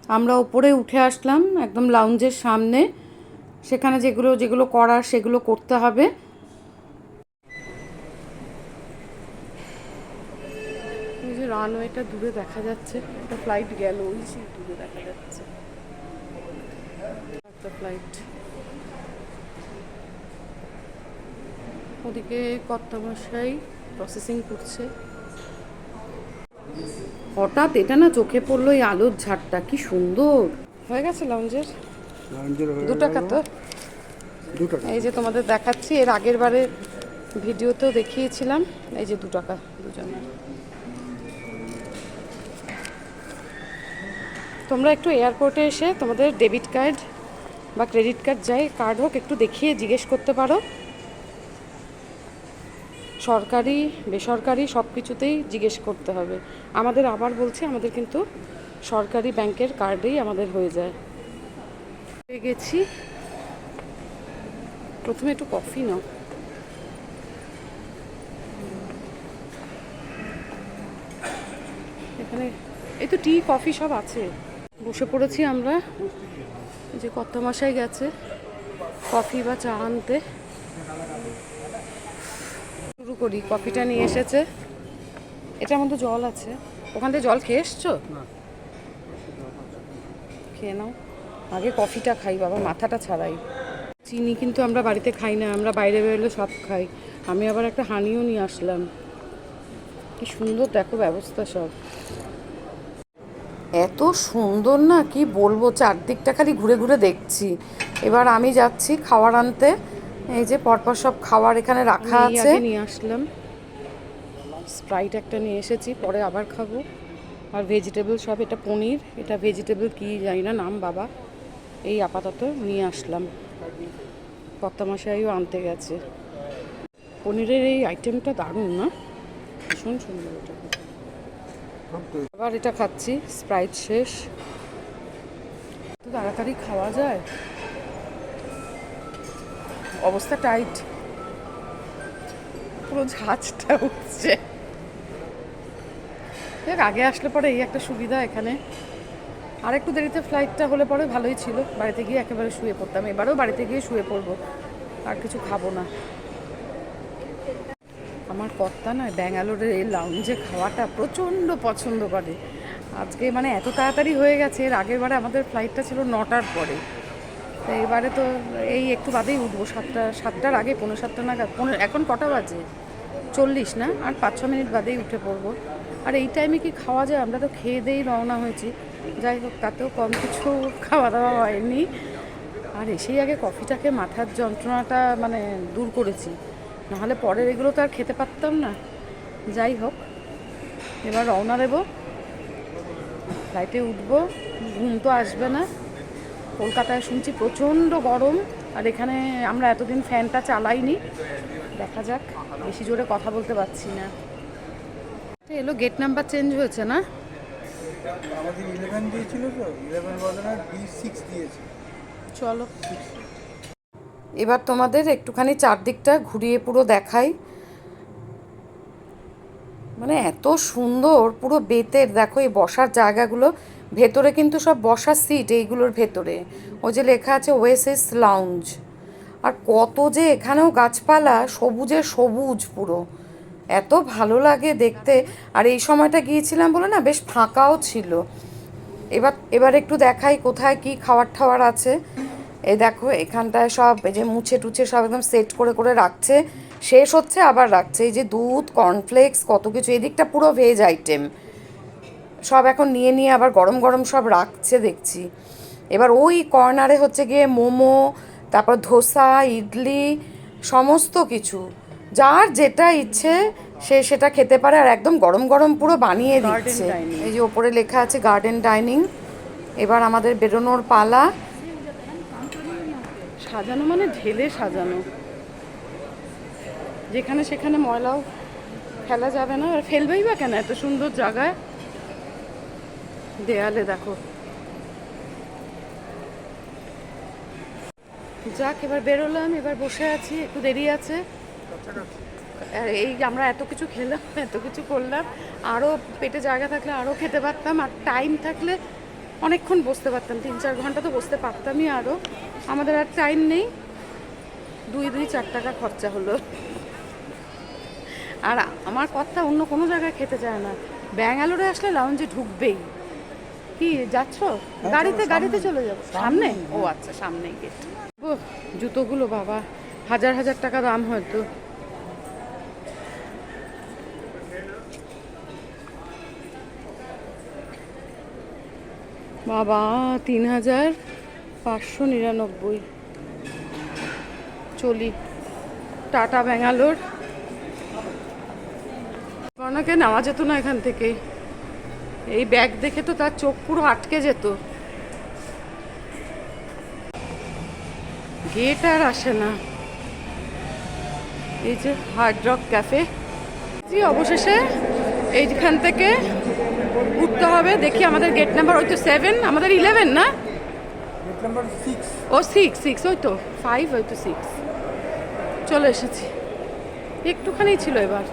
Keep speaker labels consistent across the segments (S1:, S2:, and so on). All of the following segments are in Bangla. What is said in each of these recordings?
S1: আমরা ওপরে উঠে আসলাম একদম লাউঞ্জের সামনে। সেখানে যেগুলো যেগুলো করার সেগুলো করতে হবে। ওই যে রানওয়েটা দূরে দেখা যাচ্ছে, একটা ফ্লাইট গেল, ওই যে দূরে দেখা যাচ্ছে একটা ফ্লাইট। ওদিকে কর্তামশাই প্রসেসিং করছে। হঠাৎ এটা না চোখে পড়লো, এই আলোর ঝাড়টা কি সুন্দর হয়ে গেছে লাউঞ্জের। 2 টাকা তো। এই যে তোমাদের দেখাচ্ছি, এর আগের বারে ভিডিওতেও দেখিয়েছিলাম। এই যে 2 টাকা দুজন। তোমরা একটু এয়ারপোর্টে এসে তোমাদের ডেবিট কার্ড বা ক্রেডিট কার্ড যাই কার্ড হোক একটু দেখিয়ে জিজ্ঞেস করতে পারো। সরকারি বেসরকারি সব কিছুতেই জিজ্ঞেস করতে হবে। আমাদের আবার বলছি, আমাদের কিন্তু সরকারি ব্যাংকের কার্ডেই আমাদের হয়ে যায়। হয়ে গেছি। প্রথমে একটু কফি নাও। এখানে এই তো টি কফি সব আছে। বসে পড়েছি আমরা। এই যে কর্তামশাই গেছে কফি বা চা আনতে। শুরু করি। কফিটা নিয়ে এসেছে, এটার মধ্যে জল আছে। ওখান থেকে জল খেয়ে এসছো? খেয়ে নাও। আগে কফিটা খাই বাবা, মাথাটা ছাড়াই। চিনি কিন্তু আমরা বাড়িতে খাই না, আমরা বাইরে বেরোলে সব খাই। আমি আবার একটা হানিও নিয়ে আসলাম। কি সুন্দর দেখো ব্যবস্থা সব। এত সুন্দর না কি বলবো, চারদিকটা খালি ঘুরে ঘুরে দেখছি। এবার আমি যাচ্ছি খাবার আনতে। এই যে পরপর সব খাবার এখানে রাখা আছে। নিয়ে আসলাম স্প্রাইট একটা নিয়ে এসেছি, পরে আবার খাবো। আর ভেজিটেবল সব, এটা পনির, এটা ভেজিটেবল কি জানি না নাম বাবা। এই আপাতত নিয়ে আসলাম। কর্তামশাইও আনতে গেছে। পনিরের এই আইটেমটা দারুণ না, ভীষণ সুন্দর। এটা আবার এটা খাচ্ছি, স্প্রাইট শেষ। তো তাড়াতাড়ি খাওয়া যায়, অবস্থা টাইট, পুরো ঝাঁজটা উঠছে। দেখ আগে আসলে পরে এই একটা সুবিধা এখানে। আর একটু দেরিতে ফ্লাইটটা হলে পরে ভালোই ছিল, বাড়িতে গিয়ে একেবারে শুয়ে পড়তাম। এবারেও বাড়িতে গিয়ে শুয়ে পড়বো, আর কিছু খাবো না। আমার কর্তা না ব্যাঙ্গালোরের এই লাউঞ্জে খাওয়াটা প্রচণ্ড পছন্দ করে। আজকে মানে এত তাড়াতাড়ি হয়ে গেছে, এর আগের বারে আমাদের ফ্লাইটটা ছিল 9টার পরে। তো এবারে তো এই একটু বাদেই উঠবো, 7টার আগে, 7:45 নাগাদ। এখন কটা বাজে? 40 না, আর 5-6 মিনিট বাদেই উঠে পড়বো। আর এই টাইমে কি খাওয়া যায়? আমরা তো খেয়ে দিয়েই রওনা হয়েছি। যাই হোক, তাতেও কম কিছু খাওয়া দাওয়া হয়নি। আর এসেই আগে কফিটাকে মাথার যন্ত্রণাটা মানে দূর করেছি, নাহলে পরের এগুলো তো আর খেতে পারতাম না। যাই হোক, এবার রওনা দেবো, ফ্লাইটে উঠবো। ঘুম তো আসবে না। কলকাতায় শুনছি প্রচণ্ড গরম, আর এখানে আমরা এতদিন ফ্যানটা চালাইনি। দেখা যাক, বেশি জোরে কথা বলতে পারছি না। এলো গেট নাম্বার চেঞ্জ হয়েছে না?
S2: আমাদের 11 দিয়েছিল তো, 11 বদলে B6 দিয়েছে।
S1: চলো এবার তোমাদের একটুখানি চারদিকটা ঘুরিয়ে পুরো দেখাই। মানে এত সুন্দর, পুরো বেতের। দেখো এই বসার জায়গাগুলো, ভেতরে কিন্তু সব বসার সিট এইগুলোর ভেতরে। ওই যে লেখা আছে ওয়েসিস লাউঞ্জ। আর কত যে এখানেও গাছপালা, সবুজে সবুজ পুরো, এত ভালো লাগে দেখতে। আর এই সময়টা গিয়েছিলাম বলে না বেশ ফাঁকাও ছিল। এবার একটু দেখাই কোথায় কি খাবার ঠাবার আছে। এই দেখো এখানটায় সব এই যে মুছে টুছে সব একদম সেট করে করে রাখছে, শেষ হচ্ছে আবার রাখছে। এই যে দুধ, কর্নফ্লেক্স, কত কিছু। এদিকটা পুরো ভেজ আইটেম সব এখন নিয়ে নিয়ে আবার গরম গরম সব রাখছে দেখছি। এবার ওই কর্নারে হচ্ছে গিয়ে মোমো, তারপর ধোসা, ইডলি, সমস্ত কিছু যার যেটা ইচ্ছে সে সেটা খেতে পারে। আর একদম গরম গরম পুরো বানিয়ে দিচ্ছে। এই যে ওপরে লেখা আছে গার্ডেন ডাইনিং। এবার আমাদের বেরোনোর পালা। সাজানো মানে ঢেলে সাজানো, যেখানে সেখানে ময়লাও ফেলা যাবে না। আর ফেলবেই বা কেন, এত সুন্দর জায়গায়। দেয়ালে দেখো। যাক, এবার বেরোলাম, এবার বসে আছি, একটু দেরি আছে। আর এই আমরা এত কিছু খেলাম, এত কিছু করলাম, আরও পেটে জায়গা থাকলে আরও খেতে পারতাম। আর টাইম থাকলে অনেকক্ষণ বসতে পারতাম, 3-4 ঘন্টা তো বসতে পারতামই আরও। আমাদের আর টাইম নেই, 2-4 টাকা খরচা হলো। আর আমার কথা অন্য কোনো জায়গায় খেতে চায় না, ব্যাঙ্গালোরে আসলে লাউঞ্জে ঢুকবেই। কি যাচ্ছ? গাড়িতে চলে যাবো সামনে? ও আচ্ছা, সামনেই গেট। ও জুতোগুলো বাবা 1000 টাকা দাম হয়তো। বাবা 3599। চলি, টাটা ব্যাঙ্গালোর। অনেকে নেওয়া যেত না এখান থেকে, এই ব্যাগ দেখে তো তার চোখ পুরো আটকে যেত। গেট আর আসে না। এই যে হার্ড রক ক্যাফে, জি অবশেষে এইখান থেকে উঠতে হবে। দেখি আমাদের গেট নাম্বার ওই তো 7, আমাদের 11 না,
S2: গেট নাম্বার 6।
S1: ও 6, ওই তো 5, ওই তো 6। চলে এসেছি, একটুখানি ছিল এবার।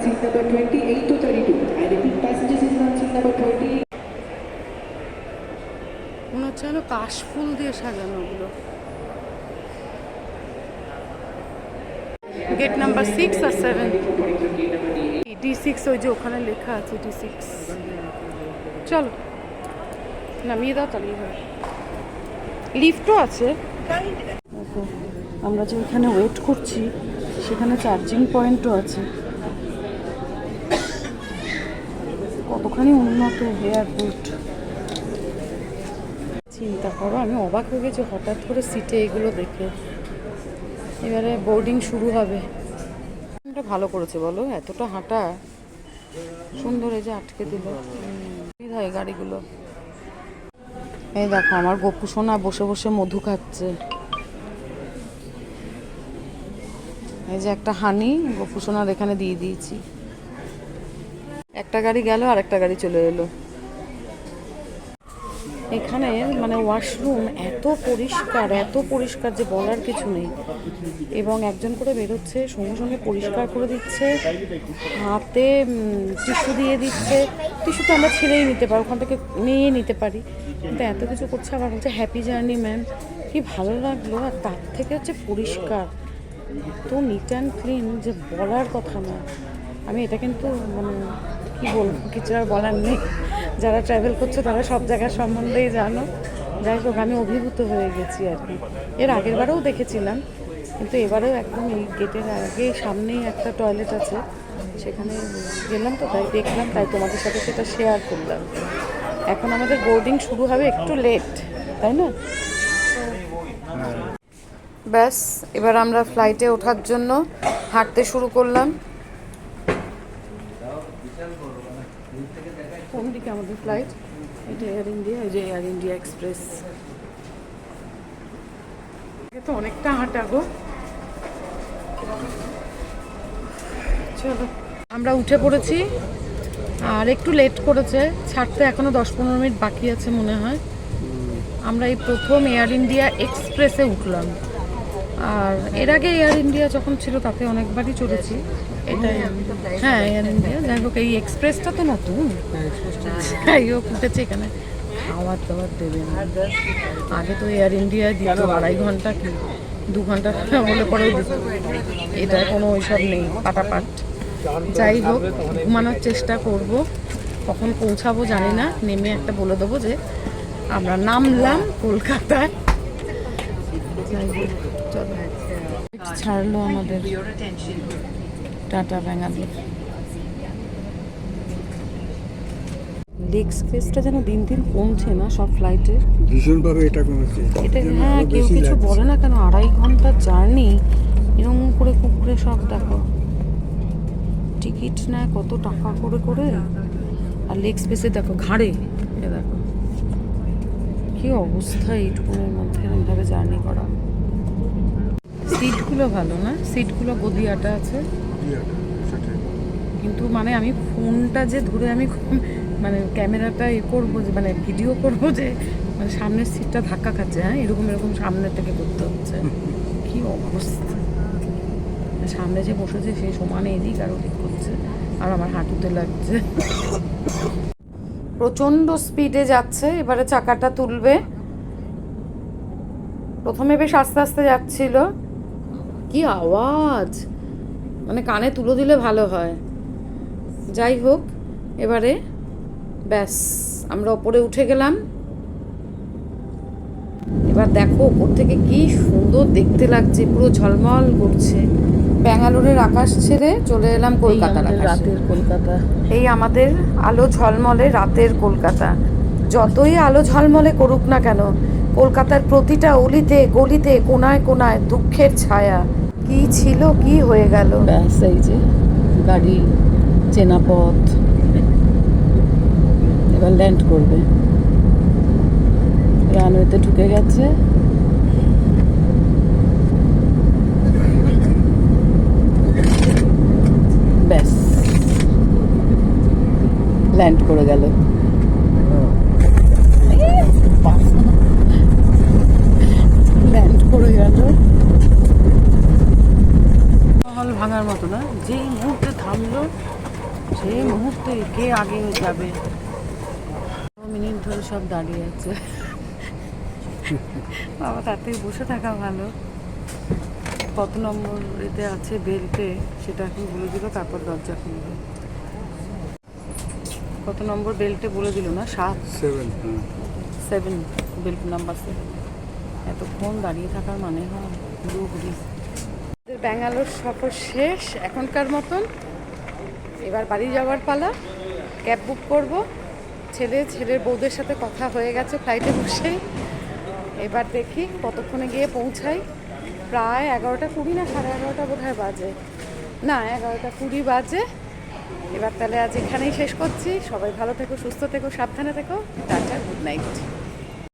S3: Seat number 28 to 32. I repeat, passengers in seat number 28.
S1: মনে হচ্ছে হলো কাশফুল দিয়ে সাজানো ওগুলো। গেট নাম্বার 6 আর 7, D6, ওই যে ওখানে লেখা আছে D6। চলো নামিয়ে দাও, তাহলেই হয়। লিফটও আছে। দেখো, আমরা যে ওইখানে ওয়েট করছি সেখানে চার্জিং পয়েন্টও আছে। কতখানি উন্নত এয়ারপোর্ট চিন্তা করো। আমি অবাক হয়ে গেছি হঠাৎ করে সিটে এগুলো দেখে। এবারে বোর্ডিং শুরু হবে। এটা ভালো করেছে বলো, এতটা হাঁটা সুন্দর। এই যে আটকে দিল এই গাড়িগুলো। এই দেখো আমার গপু সোনা বসে বসে মধু খাচ্ছে। এই যে একটা হানি গপু সোনার এখানে দিয়ে দিয়েছি। একটা গাড়ি গেল আর একটা গাড়ি চলে এলো। এখানে মানে ওয়াশরুম এত পরিষ্কার যে বলার কিছু নেই। এবং একজন করে বেরোচ্ছে, সঙ্গে সঙ্গে পরিষ্কার করে দিচ্ছে, হাতে টিস্যু দিয়ে দিচ্ছে। টিস্যু তো আমরা ছেড়েই নিতে পারি, ওখান থেকে নিয়ে নিতে পারি, কিন্তু এত কিছু করছে। আবার বলছে হ্যাপি জার্নি ম্যাম, কি ভালো লাগলো। আর তার থেকে হচ্ছে পরিষ্কার, তো নিট অ্যান্ড ক্লিন যে বলার কথা না। আমি এটা কিন্তু মানে কী বলবো, কিছু আর বলার নেই। যারা ট্রাভেল করছে তারা সব জায়গার সম্বন্ধেই জানো। যাই হোক, আমি অভিভূত হয়ে গেছি আর কি। এর আগের বারেও দেখেছিলাম, কিন্তু এবারেও একদম এই গেটের আগে সামনেই একটা টয়লেট আছে, সেখানে গেলাম তো তাই দেখলাম, তাই তোমাদের সাথে সেটা শেয়ার করলাম। এখন আমাদের বোর্ডিং শুরু হবে, একটু লেট, তাই না? ব্যাস, এবার আমরা ফ্লাইটে ওঠার জন্য হাঁটতে শুরু করলাম। কোন দিকে আমাদের ফ্লাইট? এটা এয়ার ইন্ডিয়া, এই যে এয়ার ইন্ডিয়া এক্সপ্রেস। তো অনেকটা হাঁটা গো। চলো, আমরা উঠে পড়েছি। আর একটু লেট করেছে ছাড়তে, এখনো 10-15 মিনিট বাকি আছে মনে হয়। আমরা এই প্রথম এয়ার ইন্ডিয়া এক্সপ্রেসে উঠলাম। আর এর আগে এয়ার ইন্ডিয়া যখন ছিল তাতে অনেকবারই চলেছি। এটাই হ্যাঁ এয়ার ইন্ডিয়া। যাই হোক, এই এক্সপ্রেসটা তো নতুন। যাই হোক, উঠেছে। এখানে খাওয়ার দাওয়ার দেবে না। আগে তো এয়ার ইন্ডিয়া দিত 2.5 ঘন্টা কি 2 ঘন্টা হলে পরেও দিত। এটা কোনো ওইসব নেই, পাটাপাট। যাই হোক, ঘুমানোর চেষ্টা করব। কখন পৌঁছাবো জানি না। নেমে একটা বলে দেবো যে আমরা নামলাম কলকাতায়। যাই হোক, চলো। ছাড়লো আমাদের টাটা ব্যাঙ্গালোর। লেগ স্পেসটা যেন দিন দিন কমছে না সব ফ্লাইটের,
S2: ভীষণভাবে এটা কমেছে।
S1: এটা হ্যাঁ, কেউ কিছু বলে না কেন? 2.5 ঘন্টার জার্নি এরকম করে কুকুরে সব দেখো টিকিট নেয় কত টাকা করে করে। আর লেগ স্পেসে দেখো ঘাড়ে, এ দেখো কি অবস্থা এইটুকুনের মধ্যে এরকমভাবে জার্নি করা। সিটগুলো ভালো না, সিটগুলো গদিয়াটা আছে, কিন্তু মানে আমি ফোনটা যে ধরে আমি মানে ক্যামেরাটা করবো যে মানে ভিডিও করবো যে মানে সামনের সিটটা ধাক্কা খাচ্ছে। হ্যাঁ, এরকম সামনের থেকে করতে হচ্ছে। কি অবস্থা! সামনে যে বসেছে সে সমানে এদিক আর ওদিক করছে, আর আমার হাঁটুতে লাগছে। প্রচণ্ড স্পিডে যাচ্ছে, এবারে চাকাটা তুলবে। প্রথমে বেশ আস্তে আস্তে যাচ্ছিল, কি আওয়াজ, মানে কানে তুলে দিলে ভালো হয়। যাই হোক, এবারে ব্যাস আমরা ওপরে উঠে গেলাম। এবার দেখো ওপর থেকে কি সুন্দর দেখতে লাগছে, পুরো ঝলমল করছে। ব্যাঙ্গালোরের আকাশ ছেড়ে চলে এলাম কলকাতার আকাশে।
S4: রাতের কলকাতা।
S1: এই আমাদের আলো ঝলমলে রাতের কলকাতা। যতই আলো ঝলমলে করুক না কেন, কলকাতার প্রতিটা অলিতে গলিতে কোনায় কোনায় দুঃখের ছায়া। কি ছিল কি হয়ে গেল।
S4: ব্যাস এই যে গাড়ি, চেনা পথ, এবার ল্যান্ড করবে। রানওয়েতে ঢুকে গেছে। ব্যাস ল্যান্ড করে গেল। ল্যান্ড করে গেল। হল ভাঙার মতো না, যেই মুহূর্তে থামলো সেই মুহূর্তে কে আগে যাবে। মিনিট ধরে সব দাঁড়িয়ে আছে। বাবা, তার থেকে বসে থাকা ভালো। কত নম্বর এতে আছে বেল্টে সেটা এখন বলে দিল, তারপর দরজা খুলবে। কত নম্বর বেল্টে বলে দিল না? 7 বেল্ট নাম্বার 7। এতক্ষণ দাঁড়িয়ে থাকার মানে হয় পুরোপুরি। ব্যাঙ্গালোর সফর শেষ এখনকার মতন। এবার বাড়ি যাওয়ার পালা। ক্যাব বুক করব। ছেলের বউদের সাথে কথা হয়ে গেছে ফ্লাইটে বসেই। এবার দেখি কতক্ষণে গিয়ে পৌঁছাই। প্রায় 11:20 না 11:30 বোধহয় বাজে। না, 11:20 বাজে। এবার তাহলে আজ এখানেই শেষ করছি। সবাই ভালো থেকো, সুস্থ থেকো, সাবধানে থেকো। Tata, good night.